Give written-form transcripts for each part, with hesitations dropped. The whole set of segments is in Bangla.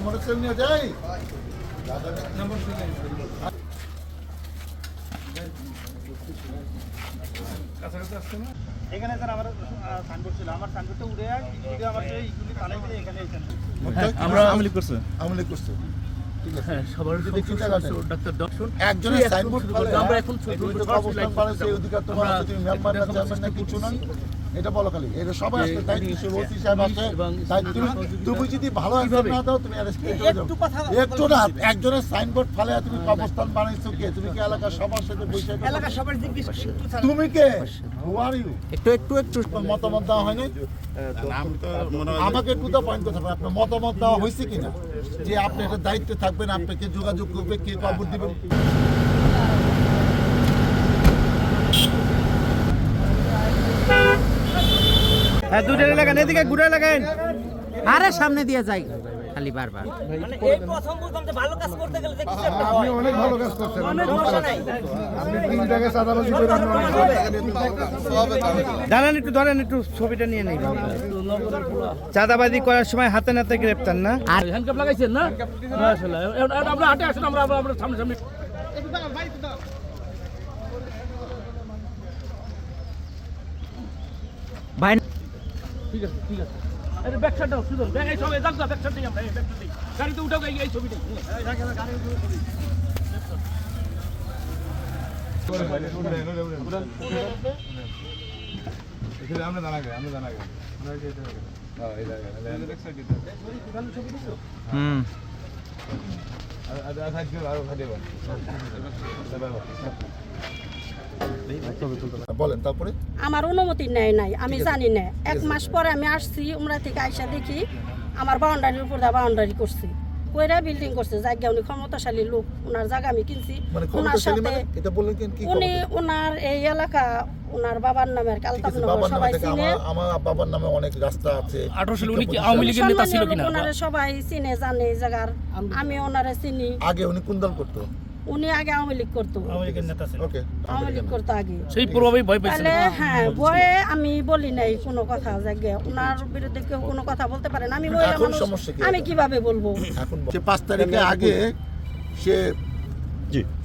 মোটরসাইকেল নিয়ে যাই এখানে স্যার আমার সাইনবোর্ড ছিল, আমার সাইনবোর্ডটা উড়ে আমার এইগুলি তালাই দিয়ে এখানে আমরা আমলি করছে আমলি করছে। ঠিক আছে, সবার যদি ডাক্তার দর্শন একজনের সাইনবোর্ড আমরা এখন অবস্থান পালন সেই অধিকার তোমার আছে, তুমি মেম্বার না চেয়ারম্যান না কিছু নয়, এটা বলো খালি। এটা সবাই আসলে দায়িত্ব ওসি সাহেব আছে, তুমি যদি ভালো অ্যাকশন না দাও তুমি অ্যারেস্ট করে যাও। একটু না, একজনের সাইনবোর্ড ফালে তুমি অবস্থান বানাইছো কে? তুমি কি এলাকার সবার সাথে বসে এলাকা সবার জিজ্ঞেস তুমি কে? হু আর ইউ? একটু মতামত দেওয়া হয়নি? আমাকে একটু তো পয়েন্ট কথা আপনার মতামত দেওয়া হয়েছে কিনা যে আপনি এটা দায়িত্বে থাকবেন, আপনাকে যোগাযোগ করবে, কে খবর দিবেন? হ্যাঁ, দুটো লাগান, এদিকে ঘুরে লাগান। আরে সামনে দিয়ে যাই খালি বারবার। মানে এই প্রথম বলতাম যে ভালো কাজ করতে গেলে যে কিছু একটা আপনি অনেক ভালো কাজ করছেন, অনেক সমস্যা নাই। আপনি 3 টাকা চাঁদাবাজি করে দাঁড়ান একটু, ধরেন একটু ছবিটা নিয়ে নেই। চাঁদাবাজি করার সময় হাতে নাতে গ্রেপ্তার না? আর হ্যান্ডকাপ লাগাইছেন না? মাশাআল্লাহ। আমরা হাঁটে আসুন, আমরা সামনে সামনে। ভাই ঠিক আছে ঠিক আছে। আরে ব্যাক সাইডটাও সুন্দর। এই সবাই যাক ব্যাক সাইড দিই আমরা, এই ব্যাক সাইড দিই। গাড়িতে উঠাও এই ছবিটা। বলেন। তারপরে আমার অনুমতি নেয় নাই, আমি জানি না। 1 মাস পরে আমি আসছি উমরা থেকে, আইসা দেখি আমার বাউন্ডারির উপর বাউন্ডারি করছি, কইরা বিল্ডিং করছে। জায়গা উনি ক্ষমতাশালী লোক, ওনার জায়গা আমি কিনছি। মানে ওনার ক্ষমতাশালী সাথে মানে এটা বললেন কেন? কি উনি ওনার এই এলাকা ওনার বাবার নামে আর আলতাফনগর সবাই চিনে। আমার বাবার নামে অনেক রাস্তা আছে। 18 সালে উনি কি আওয়ামী লীগের নেতা ছিল কিনা? ওনারে সবাই চিনে জানে এই জায়গার, আমি ওনারে চিনি। আগে উনি কোন দল করতো? উনি আগে আওয়ামী লীগ করতো, ওকে, আওয়ামী লীগ করতো আগে। সেই প্রভাবেই ভয় পাইছেন। তাহলে হ্যাঁ, ভয়ে আমি বলি নাই কোনো কথা। জায়গা ওনার বিরুদ্ধে কেউ কোনো কথা বলতে পারে না। আমি মহিলা এখন মানুষ, সমস্যা কি? আমি কিভাবে বলবো? এখন সে 5 তারিখে আগে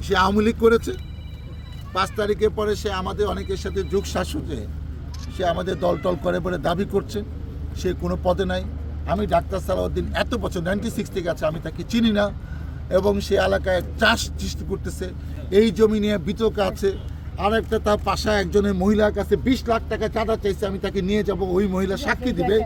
সে আওয়ামী লীগ করেছে। 5 তারিখের পরে সে আমাদের অনেকের সাথে যোগ শাসকে সে আমাদের দল টল করে বলে দাবি করছে। সে কোনো পদে নাই। আমি ডাক্তার সালাউদ্দিন এত বছর 96 থেকে আছে, আমি তাকে চিনি না। এবং সে এলাকায় চাষ সৃষ্টি করতেছে, এই জমি নিয়ে বিতর্ক আছে। আর একটা তার পাশে একজনের মহিলার কাছে 20 লাখ টাকা চাঁদা চাইছে, আমি তাকে নিয়ে যাব, ওই মহিলা সাক্ষী দিবে।